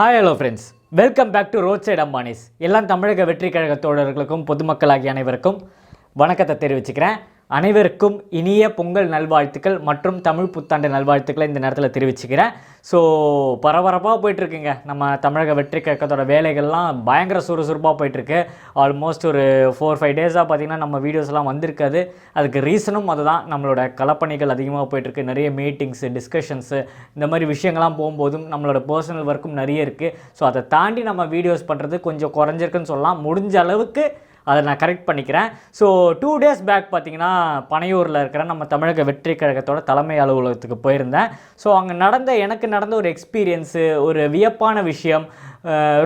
Hi hello friends, welcome back to road side Ambanis. எல்லாம் தமிழக வெற்றி கழக தோழர்களுக்கும் பொதுமக்களாகிய அனைவருக்கும் வணக்கத்தை தெரிவிச்சுக்கிறேன். அனைவருக்கும் இனிய பொங்கல் நல்வாழ்த்துக்கள் மற்றும் தமிழ் புத்தாண்டு நல்வாழ்த்துக்களை இந்த நேரத்தில் தெரிவிச்சுக்கிறேன். ஸோ பரபரப்பாக போயிட்டுருக்குங்க. நம்ம தமிழக வெற்றி கழகத்தோட வேலைகள்லாம் பயங்கர சுறுசுறுப்பாக போயிட்டுருக்கு. ஆல்மோஸ்ட் ஒரு 4-5 டேஸாக பார்த்திங்கன்னா நம்ம வீடியோஸ்லாம் வந்திருக்காது. அதுக்கு ரீசனும் அதுதான், நம்மளோட களப்பணிகள் அதிகமாக போயிட்டுருக்கு. நிறைய மீட்டிங்ஸு, டிஸ்கஷன்ஸு, இந்த மாதிரி விஷயங்கள்லாம் போகும்போதும் நம்மளோட பர்சனல் ஒர்க்கும் நிறைய இருக்குது. ஸோ அதை தாண்டி நம்ம வீடியோஸ் பண்ணுறது கொஞ்சம் குறைஞ்சிருக்குன்னு சொல்லலாம். முடிஞ்ச அளவுக்கு அதை நான் கரெக்ட் பண்ணிக்கிறேன். ஸோ 2 டேஸ் பேக் பார்த்திங்கன்னா பனையூரில் இருக்கிற நம்ம தமிழக வெற்றி கழகத்தோட தலைமை அலுவலகத்துக்கு போயிருந்தேன். ஸோ அங்கே எனக்கு நடந்த ஒரு எக்ஸ்பீரியன்ஸு, ஒரு வியப்பான விஷயம்,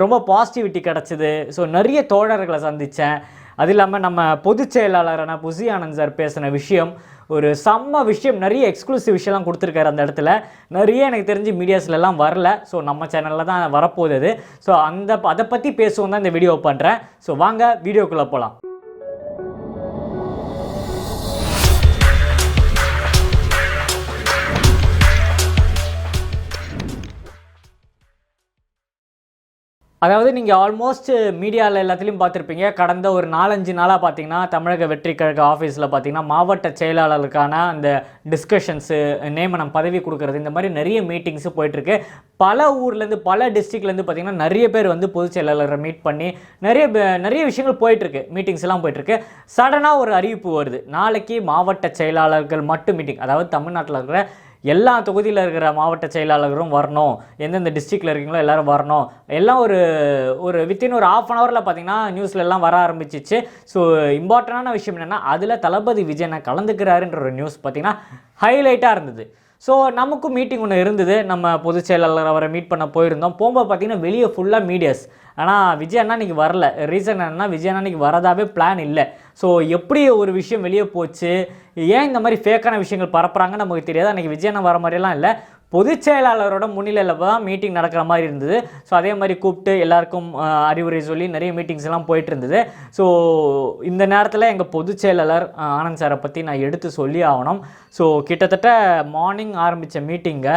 ரொம்ப பாசிட்டிவிட்டி கிடச்சிது. ஸோ நிறைய தோழர்களை சந்தித்தேன். அது இல்லாமல் நம்ம பொதுச் செயலாளரான புசி ஆனந்த் சார் பேசின விஷயம் ஒரு செம்ம விஷயம். நிறைய எக்ஸ்க்ளூசிவ் விஷயம்லாம் கொடுத்துருக்காரு அந்த இடத்துல. நிறைய எனக்கு தெரிஞ்சு மீடியாஸ்லாம் வரல. ஸோ நம்ம சேனலில் தான் வரப்போகுது. ஸோ அதை பற்றி பேசுவோம் தான் இந்த வீடியோ பண்ணுறேன். ஸோ வாங்க வீடியோக்குள்ளே போகலாம். அதாவது நீங்கள் ஆல்மோஸ்ட் மீடியாவில் எல்லாத்துலேயும் பார்த்துருப்பீங்க. கடந்த ஒரு 4-5 நாளாக பார்த்தீங்கன்னா தமிழக வெற்றி கழக ஆஃபீஸில் பார்த்தீங்கன்னா மாவட்ட செயலாளருக்கான அந்த டிஸ்கஷன்ஸு, நியமனம், பதவி கொடுக்குறது, இந்த மாதிரி நிறைய மீட்டிங்ஸு போயிட்டுருக்கு. பல ஊர்லேருந்து, பல டிஸ்ட்ரிக்ட்லேருந்து பார்த்திங்கன்னா நிறைய பேர் வந்து பொதுச் செயலாளரை மீட் பண்ணி நிறைய விஷயங்கள் போயிட்டுருக்கு. மீட்டிங்ஸ் எல்லாம் போயிட்டுருக்கு. சடனாக ஒரு அறிவிப்பு வருது, நாளைக்கு மாவட்ட செயலாளர்கள் மட்டும் மீட்டிங். அதாவது தமிழ்நாட்டில் இருக்கிற எல்லா தொகுதியில் இருக்கிற மாவட்ட செயலாளர்களும் வரணும், எந்தெந்த டிஸ்ட்ரிக்டில் இருக்கீங்களோ எல்லோரும் வரணும். எல்லாம் ஒரு வித்தின் ஒரு 1/2 hourல பார்த்திங்கன்னா நியூஸில் எல்லாம் வர ஆரம்பிச்சிச்சு. ஸோ இம்பார்ட்டண்டான விஷயம் என்னென்னா, அதில் தளபதி விஜயனை கலந்துக்கிறாருன்ற ஒரு நியூஸ் பார்த்திங்கன்னா ஹைலைட்டாக இருந்தது. ஸோ நமக்கும் மீட்டிங் ஒன்று இருந்தது. நம்ம பொதுச் செயலாளர் அவரை மீட் பண்ண போயிருந்தோம். போகும்போது பார்த்திங்கன்னா வெளியே ஃபுல்லாக மீடியாஸ். ஆனால் விஜய் அண்ணா இன்றைக்கி வரல. ரீசன் என்னன்னா, விஜய் அண்ணா இன்றைக்கி வரதாவே பிளான் இல்லை. ஸோ எப்படி ஒரு விஷயம் வெளியே போச்சு, ஏன் இந்த மாதிரி ஃபேக்கான விஷயங்கள் பரப்புகிறாங்கன்னு நமக்கு தெரியாது. அன்றைக்கி விஜய் அண்ணா வர மாதிரியெல்லாம் இல்லை, பொதுச் செயலாளரோட முன்னிலையில் தான் மீட்டிங் நடக்கிற மாதிரி இருந்தது. ஸோ அதே மாதிரி கூப்பிட்டு எல்லாருக்கும் அறிவுரை சொல்லி நிறைய மீட்டிங்ஸ் எல்லாம் போயிட்டு இருந்தது. ஸோ இந்த நேரத்தில் எங்கள் பொதுச் செயலாளர் ஆனந்த் சாரை பற்றி நான் எடுத்து சொல்லி ஆகணும். ஸோ கிட்டத்தட்ட மார்னிங் ஆரம்பித்த மீட்டிங்கை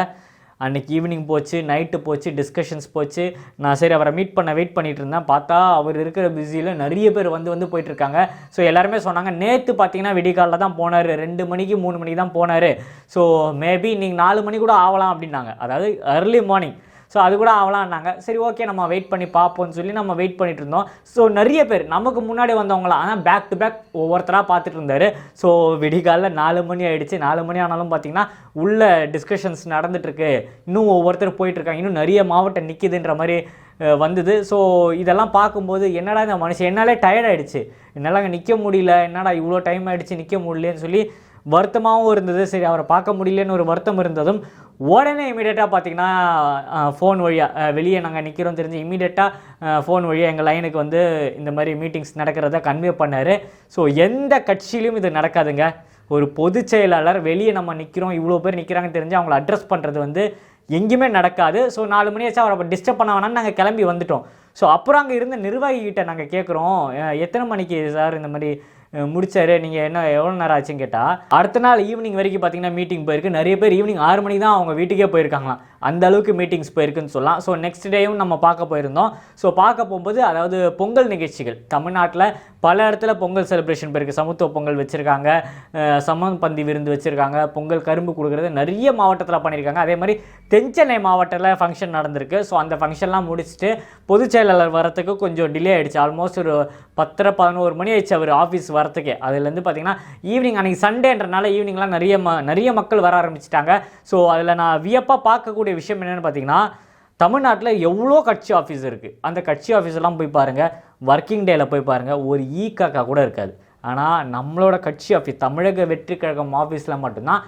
அன்றைக்கி ஈவினிங் போச்சு, நைட்டு போச்சு, டிஸ்கஷன்ஸ் போச்சு. நான் சரி அவரை மீட் பண்ண வெயிட் பண்ணிகிட்டு இருந்தேன். பார்த்தா அவர் இருக்கிற பிஸியில் நிறைய பேர் வந்து போயிட்டுருக்காங்க. ஸோ எல்லாருமே சொன்னாங்க, நேற்று பார்த்தீங்கன்னா விடிகாலில் தான் போனார், 2 மணிக்கு 3 மணிக்கு தான் போனார். ஸோ மேபி நீங்கள் 4 மணி கூட ஆகலாம் அப்படின்னாங்க. அதாவது அர்லி மார்னிங். ஸோ அது கூட ஆகலான்னாங்க. சரி, ஓகே, நம்ம வெயிட் பண்ணி பார்ப்போம்னு சொல்லி நம்ம வெயிட் பண்ணிட்டு இருந்தோம். ஸோ நிறைய பேர் நமக்கு முன்னாடி வந்தவங்களாம், ஆனால் பேக் டு பேக் ஒவ்வொருத்தராக பார்த்துட்டு இருந்தார். ஸோ விடிகாலில் 4 மணி ஆகிடுச்சு. 4 மணி ஆனாலும் பார்த்திங்கன்னா உள்ள டிஸ்கஷன்ஸ் நடந்துகிட்ருக்கு. இன்னும் ஒவ்வொருத்தர் போயிட்டுருக்காங்க. இன்னும் நிறைய மாவட்டம் நிற்கிதுன்ற மாதிரி வந்தது. ஸோ இதெல்லாம் பார்க்கும்போது என்னடா இந்த மனுஷன், என்னாலே டயர்ட் ஆகிடுச்சு, என்னால் அங்கே நிற்க முடியல, என்னடா இவ்வளோ டைம் ஆகிடுச்சு நிற்க முடியலன்னு சொல்லி வருத்தமாகவும் இருந்தது. சரி, அவரை பார்க்க முடியலன்னு ஒரு வருத்தம் இருந்ததும் உடனே இமீடியட்டாக பார்த்திங்கன்னா ஃபோன் வழியாக வெளியே நாங்கள் நிற்கிறோம் தெரிஞ்சு இமீடியட்டாக ஃபோன் வழியாக எங்கள் லைனுக்கு வந்து இந்த மாதிரி மீட்டிங்ஸ் நடக்கிறத கன்வே பண்ணார். ஸோ எந்த கட்சியிலும் இது நடக்காதுங்க. ஒரு பொதுச் செயலாளர் வெளியே நம்ம நிற்கிறோம், இவ்வளோ பேர் நிற்கிறாங்கன்னு தெரிஞ்சு அவங்கள அட்ரஸ் பண்ணுறது வந்து எங்கேயுமே நடக்காது. ஸோ 4 மணி ஆச்சா அவரை டிஸ்டர்ப் பண்ண வேணான்னு நாங்கள் கிளம்பி வந்துட்டோம். ஸோ அப்புறம் அங்கே இருந்த நிர்வாகிகிட்ட நாங்கள் கேட்குறோம், எத்தனை மணிக்கு சார் இந்த மாதிரி முடிச்சாரு, நீங்கள் எவ்வளோ நேரம் ஆச்சுன்னு கேட்டால், அடுத்த நாள் ஈவினிங் வரைக்கும் பார்த்தீங்கன்னா மீட்டிங் போயிருக்கு. நிறைய பேர் ஈவினிங் 6 மணிக்கு தான் அவங்க வீட்டுக்கே போயிருக்காங்களாம். அந்த அளவுக்கு மீட்டிங்ஸ் போயிருக்குன்னு சொல்லலாம். ஸோ நெக்ஸ்ட் டேயும் நம்ம பார்க்க போயிருந்தோம். ஸோ பார்க்க போகும்போது அதாவது பொங்கல் நிகழ்ச்சிகள் தமிழ்நாட்டில் பல இடத்துல பொங்கல் செலிப்ரேஷன் போயிருக்கு. சமத்துவ பொங்கல் வச்சுருக்காங்க, சமபந்தி விருந்து வச்சுருக்காங்க, பொங்கல் கரும்பு கொடுக்குறது நிறைய மாவட்டத்தில் பண்ணியிருக்காங்க. அதே மாதிரி தென்சென்னை மாவட்டத்தில் ஃபங்க்ஷன் நடந்திருக்கு. ஸோ அந்த ஃபங்க்ஷன்லாம் முடிச்சுட்டு பொதுச் செயலாளர் வரத்துக்கு கொஞ்சம் டிலே ஆகிடுச்சு. ஆல்மோஸ்ட் ஒரு 10-11 மணி ஆயிடுச்சு அவர் ஆஃபீஸ் வரத்துக்கே. அதுலேருந்து பார்த்திங்கன்னா ஈவினிங், அன்றைக்கி சண்டேன்றனால ஈவினிங்லாம் நிறைய மக்கள் வர ஆரம்பிச்சிட்டாங்க. ஸோ அதில் நான் வியப்பாக பார்க்கக்கூடிய விஷயம் என்னென்னு பார்த்தீங்கன்னா, தமிழ்நாட்டில் எவ்வளோ கட்சி ஆஃபீஸ் இருக்குது. அந்த கட்சி ஆஃபீஸெல்லாம் போய் பாருங்கள், ஒர்க்கிங் டேயில் போய் பாருங்கள், ஒரு ஈக்காக்கா கூட இருக்காது. ஆனால் நம்மளோட கட்சி ஆஃபீஸ் தமிழக வெற்றி கழகம் ஆஃபீஸில் மட்டும்தான்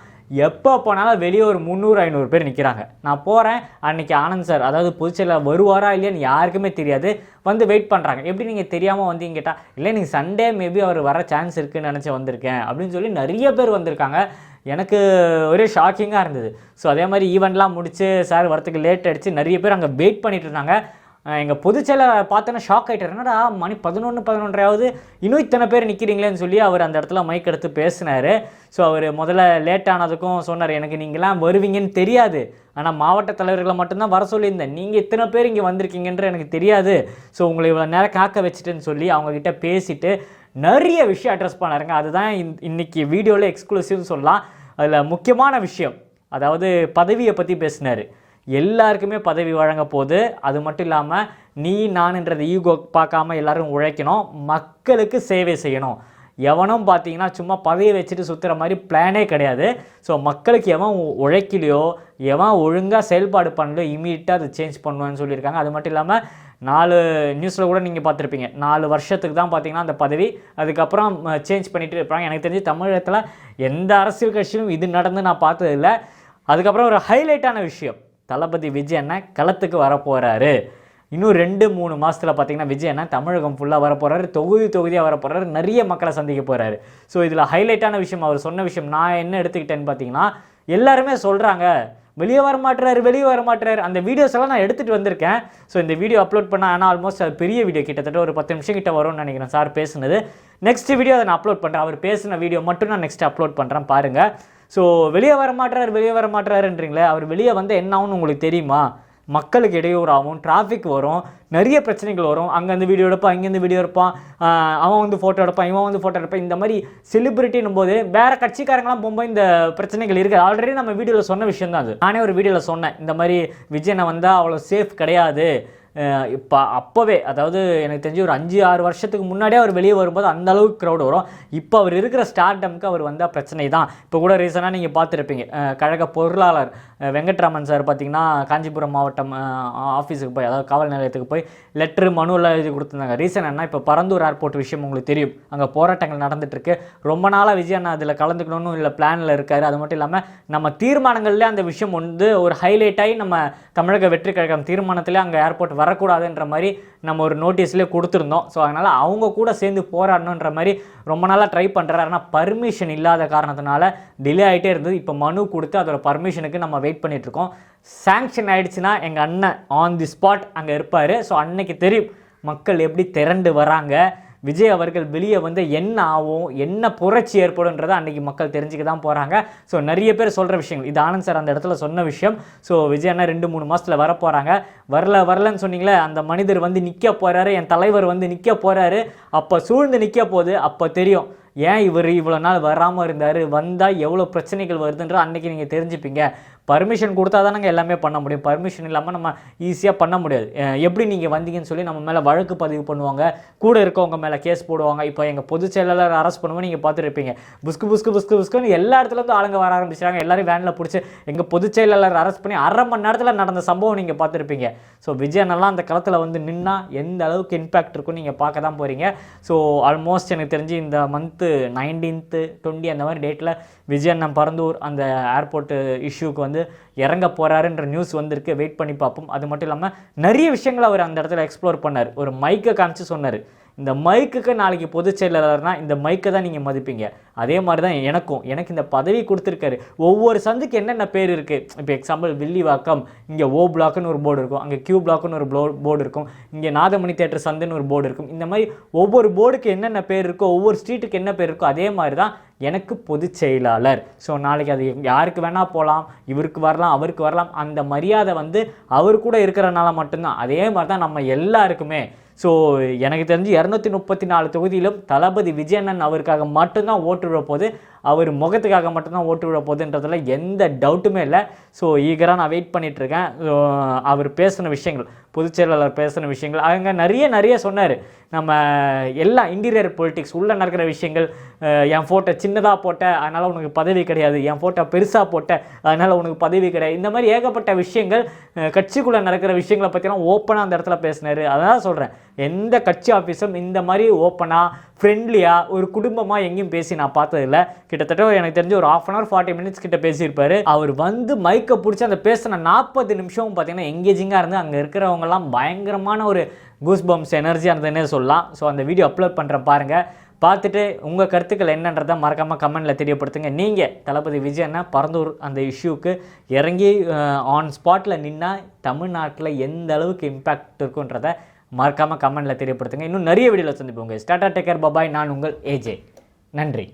எப்போ போனாலும் வெளியே ஒரு 300-500 பேர் நிற்கிறாங்க. நான் போகிறேன், அன்றைக்கி ஆனந்த் சார் அதாவது பொதுச்செயலாளர் வருவாரா இல்லையான்னு யாருக்குமே தெரியாது, வந்து வெயிட் பண்ணுறாங்க. எப்படி நீங்கள் தெரியாமல் வந்தீங்க கேட்டால், இல்லை நீங்கள் சண்டே மேபி அவர் வர சான்ஸ் இருக்குதுன்னு நினச்சி வந்திருக்கேன் அப்படின்னு சொல்லி நிறைய பேர் வந்திருக்காங்க. எனக்கு ஒரே ஷாக்கிங்காக இருந்தது. ஸோ அதே மாதிரி ஈவெண்ட்லாம் முடித்து சார் வரத்துக்கு லேட் ஆகிடுச்சு. நிறைய பேர் அங்கே வெயிட் பண்ணிட்டு இருந்தாங்க. எங்கள் பொதுச்செயலாளர் பார்த்தோன்னா ஷாக் ஆகிட்டார். என்னடா மணி 11-11:30 இன்னும் இத்தனை பேர் நிற்கிறீங்களேன்னு சொல்லி அவர் அந்த இடத்துல மைக் எடுத்து பேசினார். ஸோ அவர் முதல்ல லேட் ஆனதுக்கும் சொன்னார், எனக்கு நீங்களாம் வருவீங்கன்னு தெரியாது, ஆனால் மாவட்ட தலைவர்களை மட்டும்தான் வர சொல்லியிருந்தேன், நீங்கள் இத்தனை பேர் இங்கே வந்திருக்கீங்கன்ற எனக்கு தெரியாது, ஸோ உங்களை இவ்வளோ நேரம் காக்க வச்சுட்டுன்னு சொல்லி அவங்கக்கிட்ட பேசிவிட்டு நிறைய விஷயம் அட்ரஸ் பண்ணாருங்க. அதுதான் இன்றைக்கி வீடியோவில் எக்ஸ்க்ளூசிவ்னு சொல்லலாம். அதில் முக்கியமான விஷயம், அதாவது பதவியை பற்றி பேசினார். எல்லாருக்குமே பதவி வழங்க போது, அது மட்டும் இல்லாமல் நீ நான்ன்றது ஈகோ பார்க்காம எல்லோரும் உழைக்கணும், மக்களுக்கு சேவை செய்யணும். எவனும் பார்த்தீங்கன்னா சும்மா பதவியை வச்சுட்டு சுற்றுற மாதிரி பிளானே கிடையாது. ஸோ மக்களுக்கு எவன் உழைக்கலையோ, எவன் ஒழுங்காக செயல்பாடு பண்ணலையோ இமீடியட்டாக அதை சேஞ்ச் பண்ணுவேன்னு சொல்லியிருக்காங்க. அது மட்டும் இல்லாமல் 4 நியூஸில் கூட நீங்கள் பார்த்துருப்பீங்க, 4 வருஷத்துக்கு தான் பார்த்தீங்கன்னா அந்த பதவி, அதுக்கப்புறம் சேஞ்ச் பண்ணிகிட்டு இருப்பாங்க. எனக்கு தெரிஞ்சு தமிழகத்தில் எந்த அரசியல் கட்சியும் இது நடந்து நான் பார்த்ததில்லை. அதுக்கப்புறம் ஒரு ஹைலைட்டான விஷயம், தளபதி விஜய் அண்ணன் களத்துக்கு வரப்போகிறாரு. இன்னும் 2-3 மாதத்தில் பார்த்தீங்கன்னா விஜய் அண்ணன் தமிழகம் ஃபுல்லாக வரப்போகிறாரு, தொகுதியாக வரப்போகிறாரு, நிறைய மக்களை சந்திக்க போகிறாரு. ஸோ இதில் ஹைலைட்டான விஷயம், அவர் சொன்ன விஷயம் நான் என்ன எடுத்துக்கிட்டேன்னு பார்த்தீங்கன்னா, எல்லாருமே சொல்கிறாங்க வெளியே வர மாட்டுறாரு. அந்த வீடியோஸ் எல்லாம் நான் எடுத்துகிட்டு வந்திருக்கேன். ஸோ இந்த வீடியோ அப்லோட் பண்ணால் ஆனால் ஆல்மோஸ்ட் அது பெரிய வீடியோ, கிட்டத்தட்ட ஒரு 10 நிமிஷம் கிட்ட வரும்னு நினைக்கிறேன் சார் பேசுனது. நெக்ஸ்ட் வீடியோ அதை நான் அப்லோட் பண்ணுறேன், அவர் பேசின வீடியோ மட்டும் நான் நெக்ஸ்ட் அப்லோட் பண்ணுறேன் பாருங்கள். ஸோ வெளியே வர மாட்டுறாருன்றீங்களே, அவர் வெளியே வந்து என்ன ஆகும்னு உங்களுக்கு தெரியுமா? மக்களுக்கு இடையூறாகும், டிராஃபிக் வரும், நிறைய பிரச்சனைகள் வரும். அங்கேருந்து வீடியோ எடுப்பான், இங்கேருந்து வீடியோ எடுப்பான், அவன் வந்து ஃபோட்டோ எடுப்பான், இவன் வந்து ஃபோட்டோ எடுப்பான். இந்த மாதிரி செலிபிரிட்டின்னும் போது வேறு கட்சிக்காரங்களாம் போகும்போது இந்த பிரச்சனைகள் இருக்குது. ஆல்ரெடி நம்ம வீடியோவில் சொன்ன விஷயம் தான் அது. நானே ஒரு வீடியோவில் சொன்னேன், இந்த மாதிரி விஜயனை வந்தால் அவ்வளோ சேஃப் கிடையாது. இப்போ அப்போவே, அதாவது எனக்கு தெரிஞ்சு ஒரு 5-6 வருஷத்துக்கு முன்னாடியே அவர் வெளியே வரும்போது அந்த அளவுக்கு க்ரௌட் வரும். இப்போ அவர் இருக்கிற ஸ்டார்டம்க்கு அவர் வந்தால் பிரச்சனை தான். இப்போ கூட ரீசனாக நீங்கள் பார்த்துருப்பீங்க, கழக பொருளாளர் வெங்கட்ராமன் சார் பார்த்திங்கன்னா காஞ்சிபுரம் மாவட்டம் ஆஃபீஸுக்கு போய், அதாவது காவல் நிலையத்துக்கு போய் லெட்ரு மனுவெல்லாம் எழுதி கொடுத்துருந்தாங்க. ரீசன் என்ன, இப்போ பரந்தூர் ஏர்போர்ட் விஷயம் உங்களுக்கு தெரியும், அங்கே போராட்டங்கள் நடந்துகிட்ருக்கு. ரொம்ப நாளாக விஜய் அண்ணா அதில் கலந்துக்கணும்னு இல்லை பிளானில் இருக்கார். அது மட்டும் இல்லாமல் நம்ம தீர்மானங்கள்லேயே அந்த விஷயம் வந்து ஒரு ஹைலைட் ஆகி நம்ம தமிழக வெற்றி கழகம் தீர்மானத்திலே அங்கே ஏர்போர்ட் வரக்கூடாதுன்ற மாதிரி நம்ம ஒரு நோட்டீஸ்லேயே கொடுத்துருந்தோம். ஸோ அதனால் அவங்க கூட சேர்ந்து போராடணுன்ற மாதிரி ரொம்ப நாளாக ட்ரை பண்ணுறாரு. ஆனால் பர்மிஷன் இல்லாத காரணத்தினால டிலே ஆகிட்டே இருந்தது. இப்போ மனு கொடுத்து அதோட பர்மிஷனுக்கு நம்ம வெயிட் பண்ணிகிட்ருக்கோம். சாங்ஷன் ஆகிடுச்சுன்னா எங்கள் அண்ணன் ஆன் தி ஸ்பாட் அங்கே இருப்பார். ஸோ அன்னைக்கு தெரியும் மக்கள் எப்படி திரண்டு வராங்க, விஜய் அவர்கள் வெளியே வந்து என்ன ஆகும், என்ன புரட்சி ஏற்படும்ன்றதை அன்றைக்கி மக்கள் தெரிஞ்சுக்க தான் போகிறாங்க. ஸோ நிறைய பேர் சொல்கிற விஷயங்கள், இது ஆனந்த் சார் அந்த இடத்துல சொன்ன விஷயம். ஸோ விஜய் அண்ணா 2-3 மாதத்தில் வர போகிறாங்க. வரலன்னு சொன்னீங்களே, அந்த மனிதர் வந்து நிற்க போகிறாரு, என் தலைவர் வந்து நிற்க போகிறாரு, அப்போ சூழ்ந்து நிற்க போகுது. அப்போ தெரியும் ஏன் இவர் இவ்வளோ நாள் வராமல் இருந்தார், வந்தால் எவ்வளோ பிரச்சனைகள் வருதுன்ற அன்றைக்கி நீங்கள் தெரிஞ்சுப்பீங்க. பர்மிஷன் கொடுத்தா தானங்க எல்லாமே பண்ண முடியும். பர்மிஷன் இல்லாமல் நம்ம ஈஸியாக பண்ண முடியாது. எப்படி நீங்கள் வந்தீங்கன்னு சொல்லி நம்ம மேலே வழக்கு பதிவு பண்ணுவாங்க, கூட இருக்கவங்க மேலே கேஸ் போடுவாங்க. இப்போ எங்கள் பொதுச் செயலாளர் அரெஸ்ட் பண்ணுவோம், நீங்கள் பார்த்துருப்பீங்க, புஸ்குன்னு எல்லா இடத்துலேருந்து ஆளுங்க வர ஆரம்பிச்சிட்டாங்க. எல்லோரும் வேனில் பிடிச்சி எங்கள் பொதுச் செயலாளர் அரெஸ்ட் பண்ணி 1/2 மணி நேரத்தில் நடந்த சம்பவம் நீங்கள் பார்த்துருப்பீங்க. ஸோ விஜய் நல்லா அந்த களத்தில் வந்து நின்னா எந்த அளவுக்கு இம்பேக்ட் இருக்குன்னு நீங்கள் பார்க்க தான் போகிறீங்க. ஸோ ஆல்மோஸ்ட் எனக்கு தெரிஞ்சு இந்த மந்த்து 19th 20 அந்த மாதிரி டேட்டில் விஜய் அண்ணன் பரந்தூர் அந்த ஏர்போர்ட்டு இஷ்யூக்கு வந்து இறங்க போகிறாருன்ற நியூஸ் வந்திருக்கு. வெயிட் பண்ணி பார்ப்போம். அது மட்டும் இல்லாமல் நிறைய விஷயங்களை அவர் அந்த இடத்துல எக்ஸ்ப்ளோர் பண்ணார். ஒரு மைக்கை காமிச்சு சொன்னார், இந்த மைக்குக்கு நாளைக்கு பொதுச் செயலாளர்னா இந்த மைக்கை தான் நீங்கள் மதிப்பீங்க. அதே மாதிரி தான் எனக்கு இந்த பதவி கொடுத்துருக்காரு. ஒவ்வொரு சந்துக்கு என்னென்ன பேர் இருக்குது. இப்போ எக்ஸாம்பிள் வில்லிவாக்கம், இங்கே ஓ பிளாக்குன்னு ஒரு போர்டு இருக்கும், அங்கே கியூ பிளாக்குன்னு ஒரு போர்டு இருக்கும், இங்கே நாதமணி தேட்டர் சந்துன்னு ஒரு போர்டு இருக்கும். இந்த மாதிரி ஒவ்வொரு போர்டுக்கு என்னென்ன பேர் இருக்கோ, ஒவ்வொரு ஸ்ட்ரீட்டுக்கு என்ன பேர் இருக்கோ, அதே மாதிரி தான் எனக்கு பொதுச் செயலாளர். ஸோ நாளைக்கு அது யாருக்கு வேணால் போகலாம், இவருக்கு வரலாம், அவருக்கு வரலாம். அந்த மரியாதை வந்து அவர் கூட இருக்கிறனால மட்டும்தான். அதே மாதிரி தான் நம்ம எல்லாருக்குமே. ஸோ எனக்கு தெரிஞ்சு 234 தொகுதியிலும் தளபதி விஜய் அண்ணன் அவருக்காக மட்டும்தான் ஓட்டு விழ போது, அவர் முகத்துக்காக மட்டும்தான் ஓட்டு விழ போகுதுன்றதுல எந்த டவுட்டுமே இல்லை. ஸோ ஈகராக நான் வெயிட் பண்ணிகிட்ருக்கேன். அவர் பேசின விஷயங்கள், பொதுச் செயலாளர் பேசின விஷயங்கள், அவங்க நிறைய சொன்னார். நம்ம எல்லா இன்டீரியர் பொலிட்டிக்ஸ் உள்ளே நடக்கிற விஷயங்கள், என் ஃபோட்டோ சின்னதாக போட்ட அதனால் உனக்கு பதவி கிடையாது, என் ஃபோட்டோ பெருசாக போட்ட அதனால் உனக்கு பதவி கிடையாது, இந்த மாதிரி ஏகப்பட்ட விஷயங்கள், கட்சிக்குள்ளே நடக்கிற விஷயங்களை பற்றிலாம் ஓப்பனாக அந்த இடத்துல பேசினார். அதனால் சொல்கிறேன், எந்த கட்சி ஆஃபீஸும் இந்த மாதிரி ஓப்பனாக ஃப்ரெண்ட்லியாக ஒரு குடும்பமாக எங்கேயும் பேசி நான் பார்த்ததில்லை. கிட்டத்தட்ட எனக்கு தெரிஞ்சு ஒரு 1/2 hour 40 minutes கிட்ட பேசியிருப்பார். அவர் வந்து மைக்கை பிடிச்சி அந்த பேசின 40 நிமிஷமும் பார்த்தீங்கன்னா எங்கேஜிங்காக இருந்து அங்கே இருக்கிறவங்கலாம் பயங்கரமான ஒரு கூஸ் பம்ப்ஸ் எனர்ஜியாக இருந்ததுன்னே சொல்லலாம். ஸோ அந்த வீடியோ அப்லோட் பண்ணுறேன் பாருங்கள். பார்த்துட்டு உங்கள் கருத்துக்கள் என்னன்றதை மறக்காமல் கமெண்டில் தெரியப்படுத்துங்க. நீங்கள் தளபதி விஜயன்னா பரந்தூர் அந்த இஷ்யூக்கு இறங்கி ஆன் ஸ்பாட்டில் நின்னால் தமிழ்நாட்டில் எந்த அளவுக்கு இம்பேக்ட் இருக்குன்றதை மறக்காமல் கமெண்டில் தெரியப்படுத்துங்க. இன்னும் நிறைய வீடியோவில் சந்திப்போங்க. Tata, take care, bye bye. நான் உங்கள் ஏஜே. நன்றி.